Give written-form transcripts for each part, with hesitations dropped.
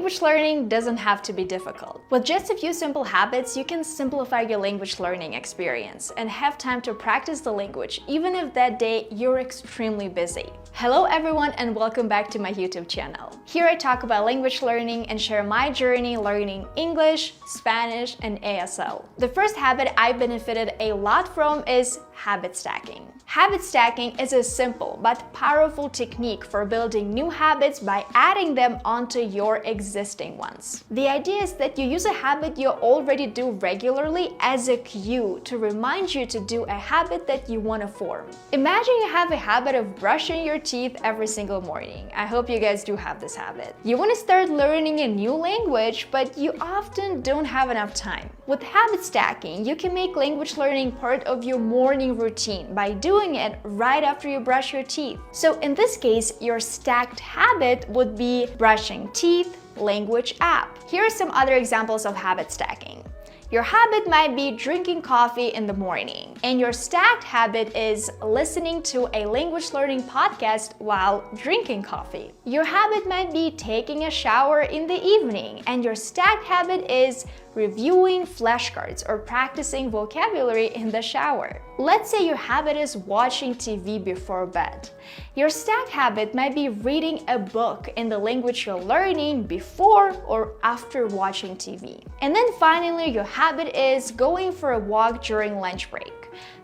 language learning doesn't have to be difficult. With just a few simple habits, you can simplify your language learning experience and have time to practice the language, even if that day you're extremely busy. Hello everyone and welcome back to my YouTube channel. Here I talk about language learning and share my journey learning English, Spanish, and ASL. The first habit I benefited a lot from is habit stacking. Habit stacking is a simple but powerful technique for building new habits by adding them onto your existing ones. The idea is that you use a habit you already do regularly as a cue to remind you to do a habit that you want to form. Imagine you have a habit of brushing your teeth every single morning. I hope you guys do have this habit. You want to start learning a new language, but you often don't have enough time. With habit stacking, you can make language learning part of your morning routine by doing it right after you brush your teeth. So in this case, your stacked habit would be brushing teeth, language app. Here are some other examples of habit stacking. Your habit might be drinking coffee in the morning, and your stacked habit is listening to a language learning podcast while drinking coffee. Your habit might be taking a shower in the evening, and your stacked habit is reviewing flashcards or practicing vocabulary in the shower. Let's say your habit is watching TV before bed. Your stacked habit might be reading a book in the language you're learning before or after watching TV. And then finally, your habit is going for a walk during lunch break.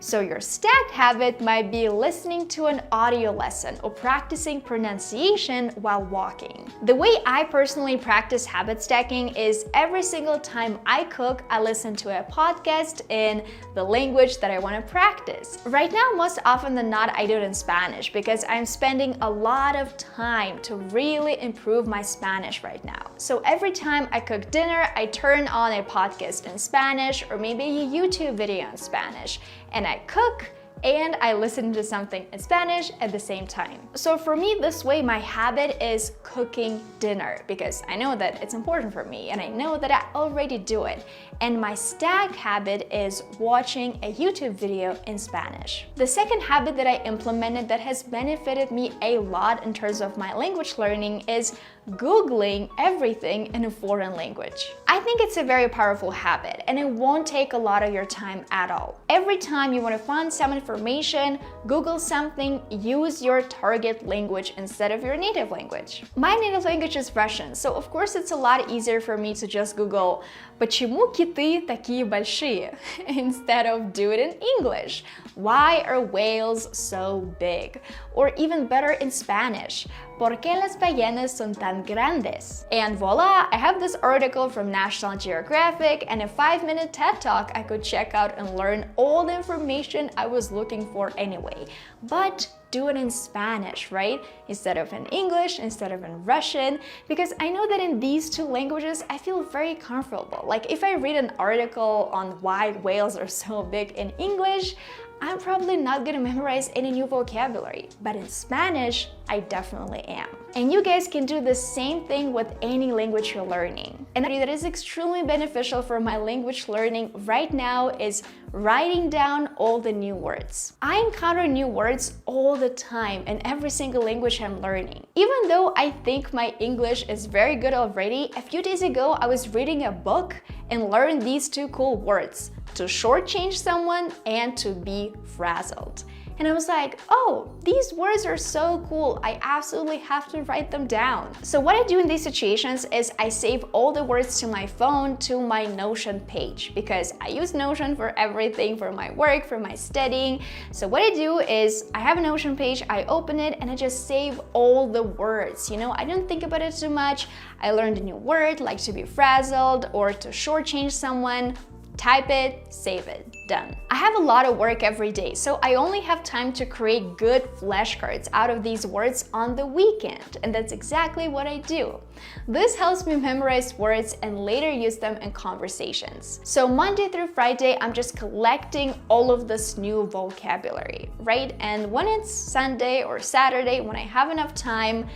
So your stacked habit might be listening to an audio lesson or practicing pronunciation while walking. The way I personally practice habit stacking is every single time I cook, I listen to a podcast in the language that I want to practice. Right now, most often than not, I do it in Spanish because I'm spending a lot of time to really improve my Spanish right now. So every time I cook dinner, I turn on a podcast in Spanish or maybe a YouTube video in Spanish, and I cook and I listen to something in Spanish at the same time. So for me, this way, my habit is cooking dinner because I know that it's important for me and I know that I already do it. And my stacked habit is watching a YouTube video in Spanish. The second habit that I implemented that has benefited me a lot in terms of my language learning is Googling everything in a foreign language. I think it's a very powerful habit and it won't take a lot of your time at all. Every time you want to find some information, Google something, use your target language instead of your native language. My native language is Russian, so of course it's a lot easier for me to just Google "Почему киты такие большие?" instead of do it in English. Why are whales so big? Or even better in Spanish, ¿Por qué las ballenas son tan grandes? And voila, I have this article from National Geographic and a 5-minute TED Talk I could check out and learn all the information I was looking for anyway. But do it in Spanish, right? Instead of in English, instead of in Russian, because I know that in these two languages, I feel very comfortable. Like if I read an article on why whales are so big in English, I'm probably not gonna memorize any new vocabulary, but in Spanish, I definitely am. And you guys can do the same thing with any language you're learning. And that is extremely beneficial for my language learning right now is writing down all the new words. I encounter new words all the time in every single language I'm learning. Even though I think my English is very good already, a few days ago I was reading a book and learned these two cool words: to shortchange someone and to be frazzled. And I was like, oh, these words are so cool. I absolutely have to write them down. So what I do in these situations is I save all the words to my phone to my Notion page because I use Notion for everything, for my work, for my studying. So what I do is I have a Notion page, I open it and I just save all the words. You know, I don't think about it too much. I learned a new word like to be frazzled or to shortchange someone. Type it, save it, done. I have a lot of work every day, so I only have time to create good flashcards out of these words on the weekend, and that's exactly what I do. This helps me memorize words and later use them in conversations. So Monday through Friday, I'm just collecting all of this new vocabulary, right? And when it's Sunday or Saturday, when I have enough time,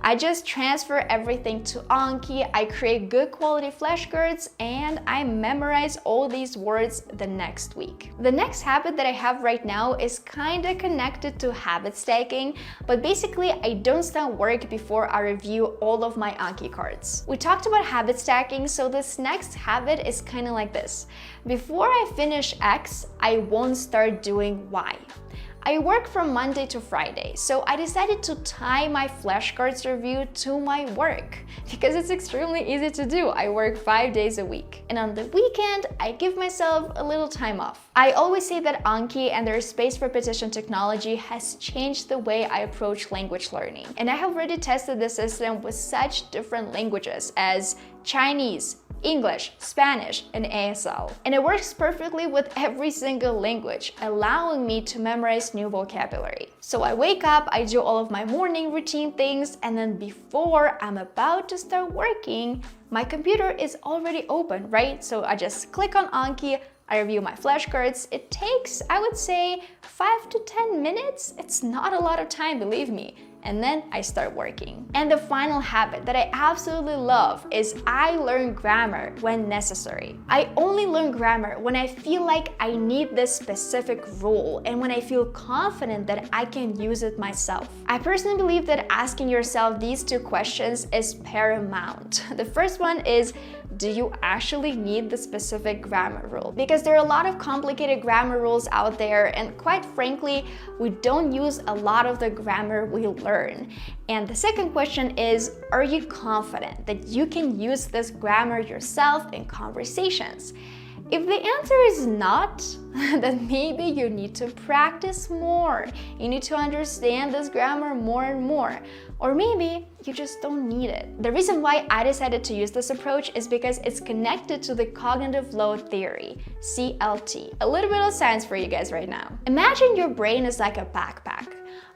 I just transfer everything to Anki, I create good quality flashcards, and I memorize all these words the next week. The next habit that I have right now is kinda connected to habit stacking, but basically I don't start work before I review all of my Anki cards. We talked about habit stacking, so this next habit is kinda like this. Before I finish X, I won't start doing Y. I work from Monday to Friday, so I decided to tie my flashcards review to my work because it's extremely easy to do. I work 5 days a week. And on the weekend, I give myself a little time off. I always say that Anki and their spaced repetition technology has changed the way I approach language learning. And I have already tested the system with such different languages as Chinese, English, Spanish, and ASL. And it works perfectly with every single language, allowing me to memorize new vocabulary. So I wake up, I do all of my morning routine things, and then before I'm about to start working, my computer is already open, right? So I just click on Anki, I review my flashcards. It takes, I would say, 5 to 10 minutes. It's not a lot of time, believe me. And then I start working. And the final habit that I absolutely love is I learn grammar when necessary. I only learn grammar when I feel like I need this specific rule and when I feel confident that I can use it myself. I personally believe that asking yourself these two questions is paramount. The first one is, do you actually need the specific grammar rule? Because there are a lot of complicated grammar rules out there, and quite frankly, we don't use a lot of the grammar we learn. And the second question is, are you confident that you can use this grammar yourself in conversations? If the answer is not, then maybe you need to practice more. You need to understand this grammar more and more. Or maybe you just don't need it. The reason why I decided to use this approach is because it's connected to the cognitive load theory, CLT. A little bit of science for you guys right now. Imagine your brain is like a backpack.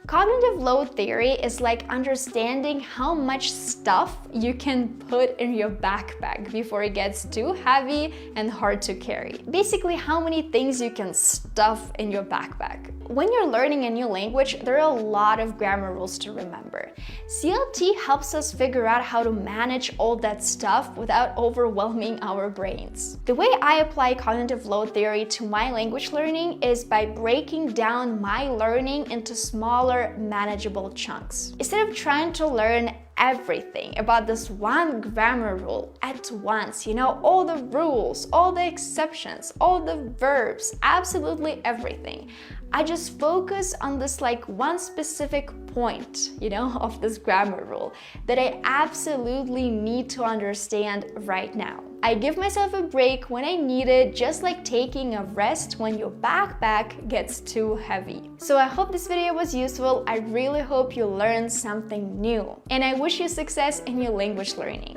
Cognitive load theory is like understanding how much stuff you can put in your backpack before it gets too heavy and hard to carry. Basically, how many things you can stuff in your backpack. When you're learning a new language, there are a lot of grammar rules to remember. CLT helps us figure out how to manage all that stuff without overwhelming our brains. The way I apply cognitive load theory to my language learning is by breaking down my learning into smaller, manageable chunks. Instead of trying to learn everything about this one grammar rule at once, all the rules, all the exceptions, all the verbs, absolutely everything, I just focus on this one specific point, of this grammar rule that I absolutely need to understand right now. I give myself a break when I need it, just like taking a rest when your backpack gets too heavy. So I hope this video was useful. I really hope you learned something new. And I wish you success in your language learning.